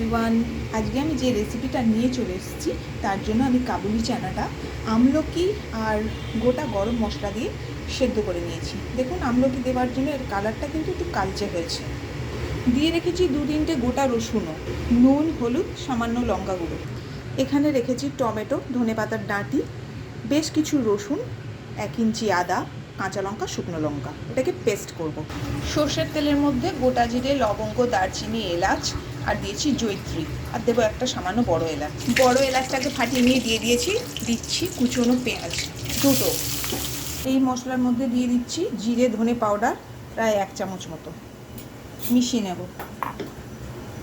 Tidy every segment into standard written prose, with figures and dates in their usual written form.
Everyone, আজকে আমি যে রেসিপিটা নিয়ে চলে এসেছি তার জন্য আমি কাবুলি চানাটা আমলকি আর গোটা গরম মশলা দিয়ে সেদ্ধ করে নিয়েছি। দেখুন, আমলকি দেওয়ার জন্য এর কালারটা কিন্তু একটু কালচে হয়েছে। দিয়ে রেখেছি 2-3টে গোটা রসুনও, নুন, হলুদ, সামান্য লঙ্কা গুঁড়ো। এখানে রেখেছি টমেটো, ধনেপাতার ডাঁটি, বেশ কিছু রসুন, 1 ইঞ্চি আদা, কাঁচা লঙ্কা, শুকনো লঙ্কা। এটাকে পেস্ট করব। সর্ষের তেলের মধ্যে গোটা জিরে, লবঙ্গ, দারচিনি, এলাচ আর দিয়েছি জয়িত্রী, আর দেবো একটা সামান্য বড় এলাচ। বড় এলাচটাকে ফাটিয়ে নিয়ে দিচ্ছি কুচনো পেঁয়াজ দুটো। এই মশলার মধ্যে দিয়ে দিচ্ছি জিরে ধনে পাউডার প্রায় 1 চামচ মতো, মিশিয়ে নেব।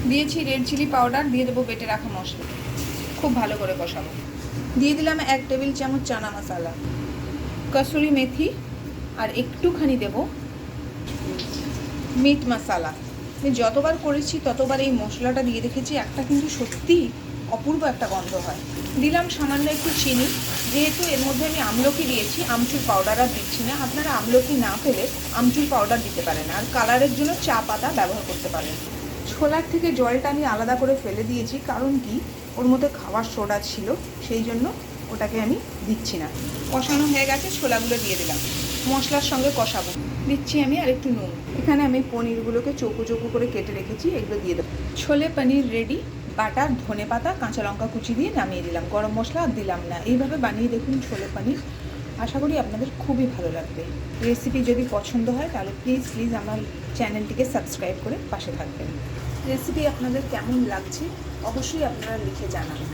দিয়েছি রেড চিলি পাউডার, দিয়ে দেবো বেটে রাখা মশলা, খুব ভালো করে কষাবো। দিয়ে দিলাম 1 টেবিল চামচ চানা মশলা, কসুরি মেথি, আর একটুখানি দেব মিট মশলা। আমি যতবার করেছি ততবার এই মশলাটা দিয়ে রেখেছি, একটা কিন্তু সত্যিই অপূর্ব একটা গন্ধ হয়। দিলাম সামান্য একটু চিনি, যেহেতু এর মধ্যে আমি আমলকি দিয়েছি, আমচুর পাউডার আর দিচ্ছি না। আপনারা আমলকি না পেলে আমচুর পাউডার দিতে পারেন, আর কালারের জন্য চা পাতা ব্যবহার করতে পারেন। ছোলার থেকে জলটা আমি আলাদা করে ফেলে দিয়েছি, কারণ কি ওর মধ্যে খাবার সোডা ছিল, সেই জন্য ওটাকে আমি দিচ্ছি না। কষানো হয়ে গেছে, ছোলাগুলো দিয়ে দিলাম, মশলার সঙ্গে কষাবো। দিচ্ছি আমি আর একটু নুন। এখানে আমি পনিরগুলোকে চৌকো চৌকো করে কেটে রেখেছি, এগুলো দিয়ে দেবো। ছোলে পনির রেডি। বাটার, ধনে পাতা, কাঁচা লঙ্কা কুচি দিয়ে নামিয়ে দিলাম, গরম মশলা আর দিলাম না। এইভাবে বানিয়ে দেখুন ছোলে পনির, আশা করি আপনাদের খুবই ভালো লাগবে। রেসিপি যদি পছন্দ হয় তাহলে প্লিজ আমার চ্যানেলটিকে সাবস্ক্রাইব করে পাশে থাকবেন। রেসিপি আপনাদের কেমন লাগছে অবশ্যই আপনারা লিখে জানান।